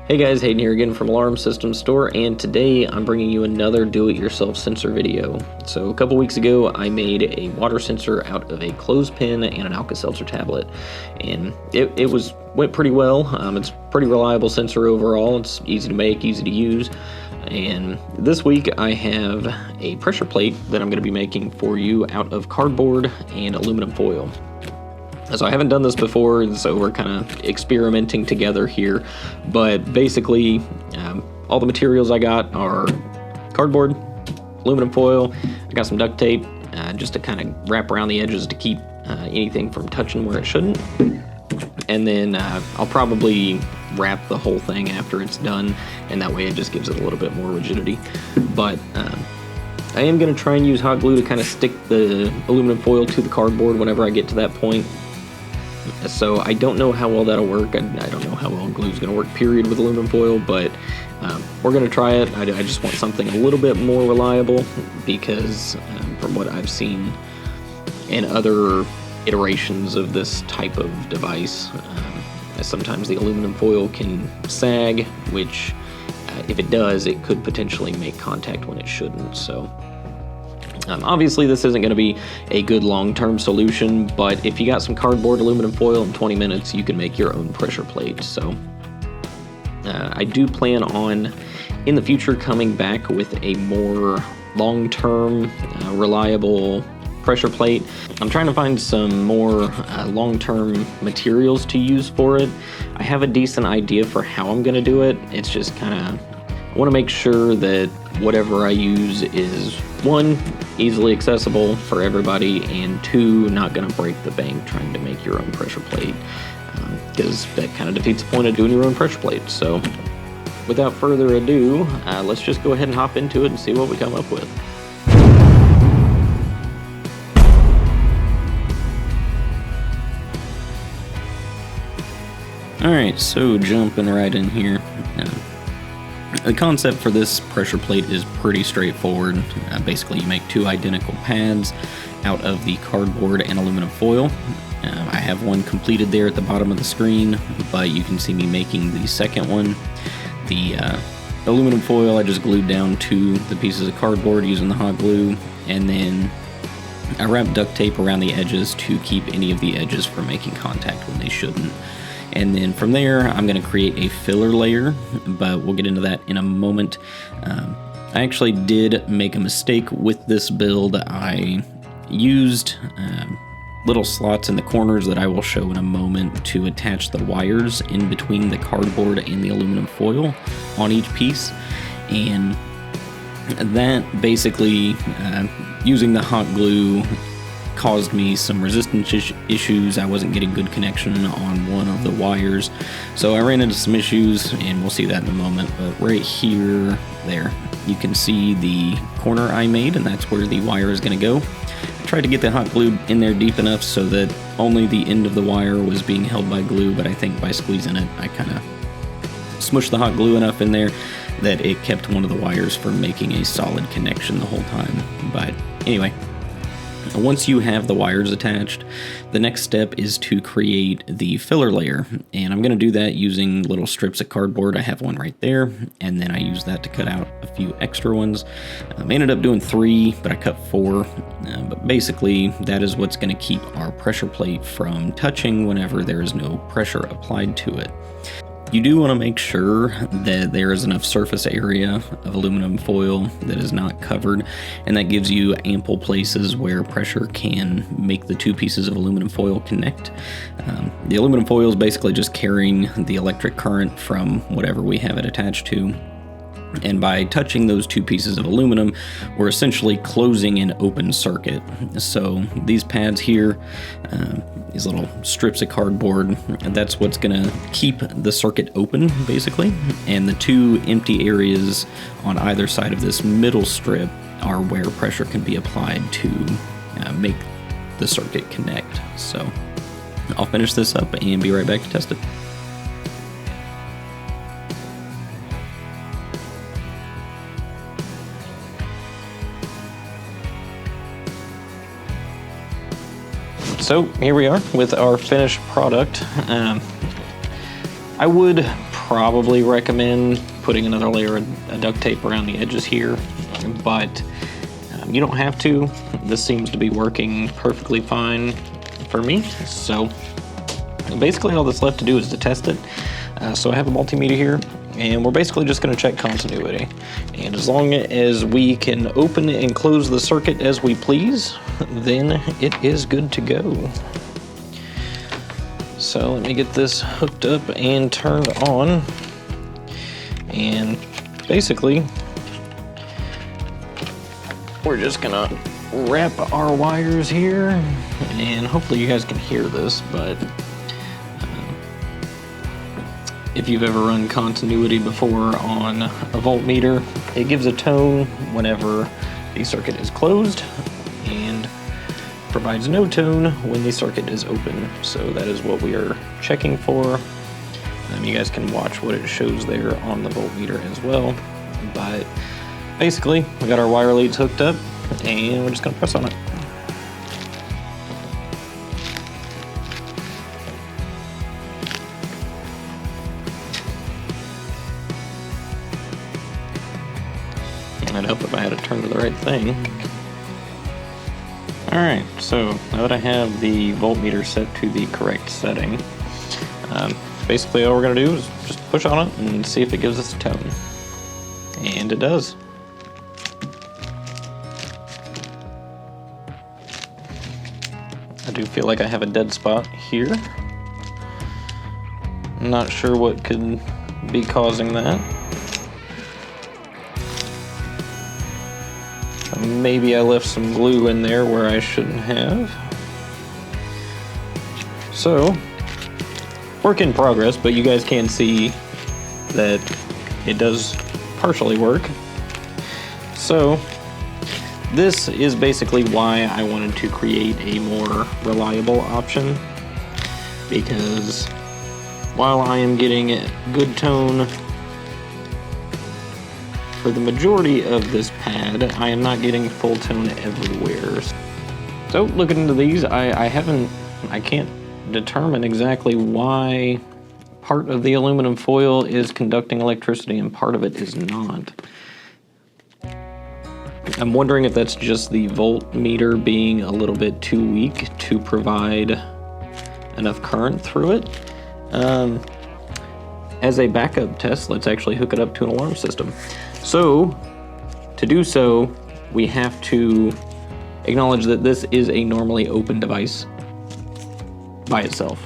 Hey guys, Hayden here again from Alarm Systems Store, and today I'm bringing you another do-it-yourself sensor video. So a couple weeks ago I made a water sensor out of a clothespin and an Alka-Seltzer tablet, and it went pretty well. It's a pretty reliable sensor overall. It's easy to make, easy to use. And this week I have a pressure plate that I'm going to be making for you out of cardboard and aluminum foil. So I haven't done this before, so we're kind of experimenting together here, but basically all the materials I got are cardboard, aluminum foil, I got some duct tape just to kind of wrap around the edges to keep anything from touching where it shouldn't, and then I'll probably wrap the whole thing after it's done, and that way it just gives it a little bit more rigidity. But I am going to try and use hot glue to kind of stick the aluminum foil to the cardboard whenever I get to that point. So I don't know how well that'll work. I don't know how well glue is going to work, period, with aluminum foil, but we're going to try it. I just want something a little bit more reliable because from what I've seen in other iterations of this type of device, sometimes the aluminum foil can sag, which if it does, it could potentially make contact when it shouldn't. So obviously this isn't going to be a good long-term solution, but if you got some cardboard, aluminum foil, in 20 minutes you can make your own pressure plate. So I do plan on in the future coming back with a more long-term reliable pressure plate. I'm trying to find some more long-term materials to use for it. I have a decent idea for how I'm going to do it. It's just kind of, I want to make sure that whatever I use is, one, easily accessible for everybody, and two, not going to break the bank trying to make your own pressure plate, because that kind of defeats the point of doing your own pressure plate. So without further ado, let's just go ahead and hop into it and see what we come up with. Alright, so jumping right in here. The concept for this pressure plate is pretty straightforward. Basically, you make two identical pads out of the cardboard and aluminum foil. I have one completed there at the bottom of the screen, but you can see me making the second one. The aluminum foil I just glued down to the pieces of cardboard using the hot glue, and then I wrapped duct tape around the edges to keep any of the edges from making contact when they shouldn't. And then from there, I'm going to create a filler layer, but we'll get into that in a moment. I actually did make a mistake with this build. I used little slots in the corners that I will show in a moment to attach the wires in between the cardboard and the aluminum foil on each piece. And that basically, using the hot glue, caused me some resistance issues. I wasn't getting good connection on one of the wires, so I ran into some issues, and we'll see that in a moment. But right here, there, you can see the corner I made, and that's where the wire is going to go. I tried to get the hot glue in there deep enough so that only the end of the wire was being held by glue, but I think by squeezing it, I kind of smushed the hot glue enough in there that it kept one of the wires from making a solid connection the whole time. But anyway, once you have the wires attached, the next step is to create the filler layer, and I'm going to do that using little strips of cardboard. I have one right there, and then I use that to cut out a few extra ones. I ended up doing 3, but I cut 4, but basically that is what's going to keep our pressure plate from touching whenever there is no pressure applied to it. You do want to make sure that there is enough surface area of aluminum foil that is not covered, and that gives you ample places where pressure can make the two pieces of aluminum foil connect. The aluminum foil is basically just carrying the electric current from whatever we have it attached to. And by touching those two pieces of aluminum, we're essentially closing an open circuit. So these pads here, these little strips of cardboard, that's what's going to keep the circuit open, basically. And the two empty areas on either side of this middle strip are where pressure can be applied to make the circuit connect. So I'll finish this up and be right back to test it. So here we are with our finished product. I would probably recommend putting another layer of duct tape around the edges here, but you don't have to. This seems to be working perfectly fine for me. So basically all that's left to do is to test it. So I have a multimeter here, and we're basically just going to check continuity. And as long as we can open and close the circuit as we please, then it is good to go. So let me get this hooked up and turned on. And basically, we're just gonna wrap our wires here, and hopefully you guys can hear this, but if you've ever run continuity before on a voltmeter, it gives a tone whenever the circuit is closed and provides no tone when the circuit is open. So that is what we are checking for. You guys can watch what it shows there on the voltmeter as well. But basically, we got our wire leads hooked up, and we're just gonna press on it. I'd help if I had it turned to the right thing. Alright, so now that I have the voltmeter set to the correct setting, basically all we're going to do is just push on it and see if it gives us a tone. And it does. I do feel like I have a dead spot here. I'm not sure what could be causing that. Maybe I left some glue in there where I shouldn't have. So, work in progress, but you guys can see that it does partially work. So, this is basically why I wanted to create a more reliable option, because while I am getting a good tone for the majority of this pad, I am not getting full tone everywhere. So looking into these, I can't determine exactly why part of the aluminum foil is conducting electricity and part of it is not. I'm wondering if that's just the voltmeter being a little bit too weak to provide enough current through it. As a backup test, let's actually hook it up to an alarm system. So, to do so, we have to acknowledge that this is a normally open device by itself.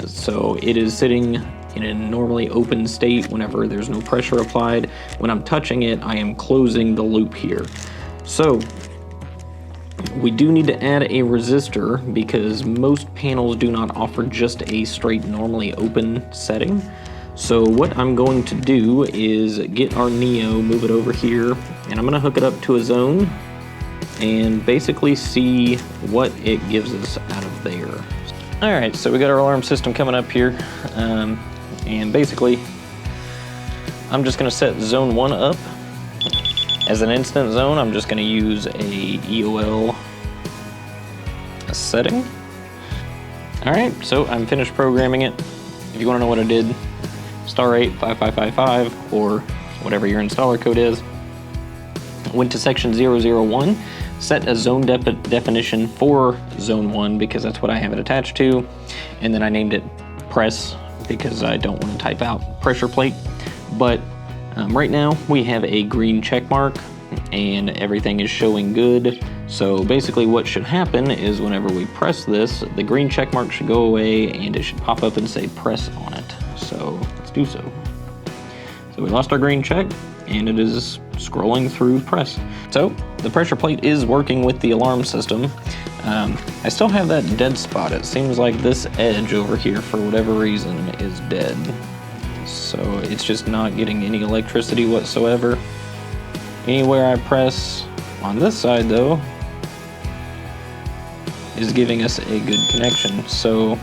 So it is sitting in a normally open state whenever there's no pressure applied. When I'm touching it, I am closing the loop here. So, we do need to add a resistor because most panels do not offer just a straight normally open setting. So what I'm going to do is get our Neo, move it over here, and I'm going to hook it up to a zone and basically see what it gives us out of there. Alright, so we got our alarm system coming up here, and basically I'm just going to set zone 1 up. As an instant zone, I'm just going to use a EOL setting. Alright, so I'm finished programming it. If you want to know what I did, *8 5555 or whatever your installer code is. Went to section 001, set a zone definition for zone 1 because that's what I have it attached to, and then I named it press because I don't want to type out pressure plate. But right now we have a green check mark and everything is showing good. So basically what should happen is whenever we press this, the green check mark should go away and it should pop up and say press on it. So let's do so. So we lost our green check and it is scrolling through press. So the pressure plate is working with the alarm system. I still have that dead spot. It seems like this edge over here for whatever reason is dead. So it's just not getting any electricity whatsoever. Anywhere I press on this side though is giving us a good connection. So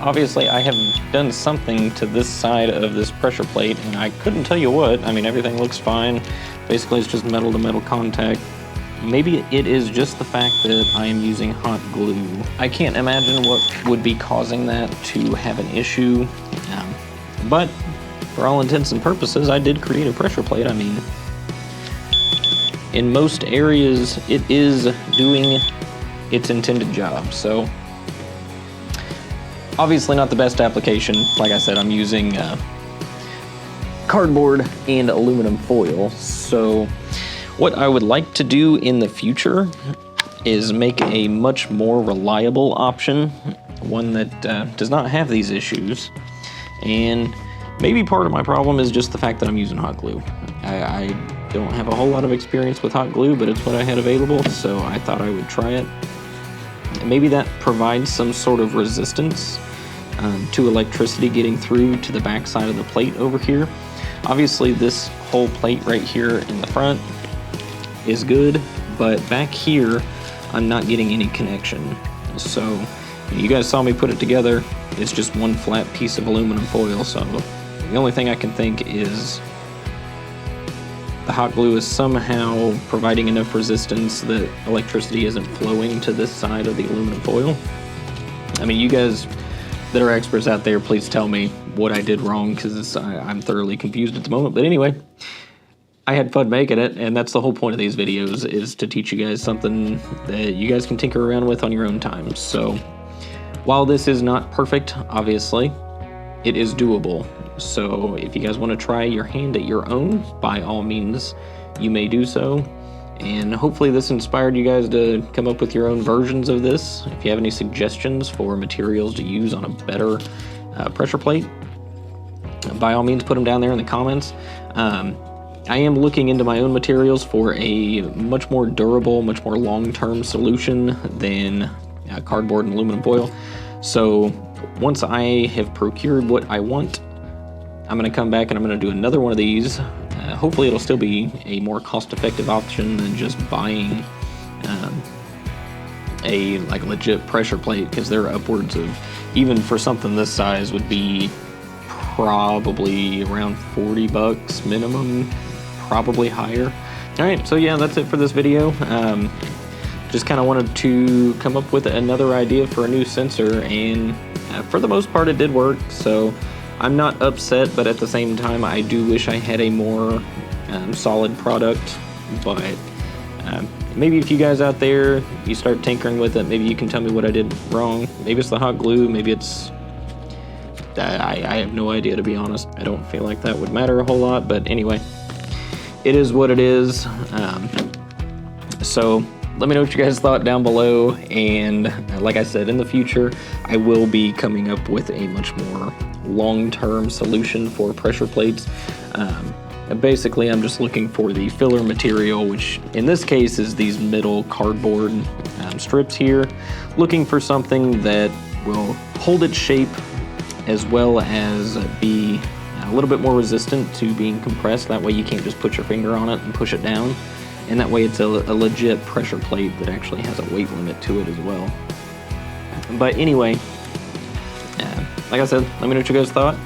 obviously I have done something to this side of this pressure plate and I couldn't tell you what. I mean, everything looks fine. Basically it's just metal to metal contact. Maybe it is just the fact that I am using hot glue. I can't imagine what would be causing that to have an issue, but for all intents and purposes, I did create a pressure plate. I mean, in most areas, it is doing its intended job. So, obviously not the best application. Like I said, I'm using cardboard and aluminum foil. So, what I would like to do in the future is make a much more reliable option, one that does not have these issues. And maybe part of my problem is just the fact that I'm using hot glue. I don't have a whole lot of experience with hot glue, but it's what I had available, so I thought I would try it. And maybe that provides some sort of resistance to electricity getting through to the back side of the plate over here. Obviously, this whole plate right here in the front is good, but back here, I'm not getting any connection. So, you guys saw me put it together. It's just one flat piece of aluminum foil, so the only thing I can think is the hot glue is somehow providing enough resistance that electricity isn't flowing to this side of the aluminum foil. I mean, you guys that are experts out there, please tell me what I did wrong, because I'm thoroughly confused at the moment. But anyway, I had fun making it, and that's the whole point of these videos, is to teach you guys something that you guys can tinker around with on your own time. So, while this is not perfect, obviously, it is doable. So if you guys want to try your hand at your own, by all means, you may do so. And hopefully this inspired you guys to come up with your own versions of this. If you have any suggestions for materials to use on a better pressure plate, by all means put them down there in the comments. I am looking into my own materials for a much more durable, much more long-term solution than cardboard and aluminum foil. So once I have procured what I want, I'm going to come back and I'm going to do another one of these. Hopefully it'll still be a more cost-effective option than just buying a legit pressure plate, because they're upwards of, even for something this size, would be probably around 40 bucks minimum, probably higher. Alright, so yeah, that's it for this video. Just kind of wanted to come up with another idea for a new sensor, and for the most part it did work, so I'm not upset, but at the same time I do wish I had a more solid product. But maybe if you guys out there, you start tinkering with it, maybe you can tell me what I did wrong. Maybe it's the hot glue, maybe it's... I have no idea, to be honest. I don't feel like that would matter a whole lot, but anyway, it is what it is. So let me know what you guys thought down below, and like I said, in the future I will be coming up with a much more long-term solution for pressure plates. Basically, I'm just looking for the filler material, which in this case is these middle cardboard strips here. Looking for something that will hold its shape as well as be a little bit more resistant to being compressed. That way you can't just put your finger on it and push it down. And that way it's a legit pressure plate that actually has a weight limit to it as well. But anyway, like I said, let me know what you guys thought.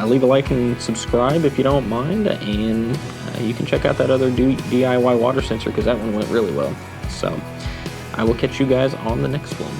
Leave a like and subscribe if you don't mind, and you can check out that other DIY water sensor, because that one went really well. So I will catch you guys on the next one.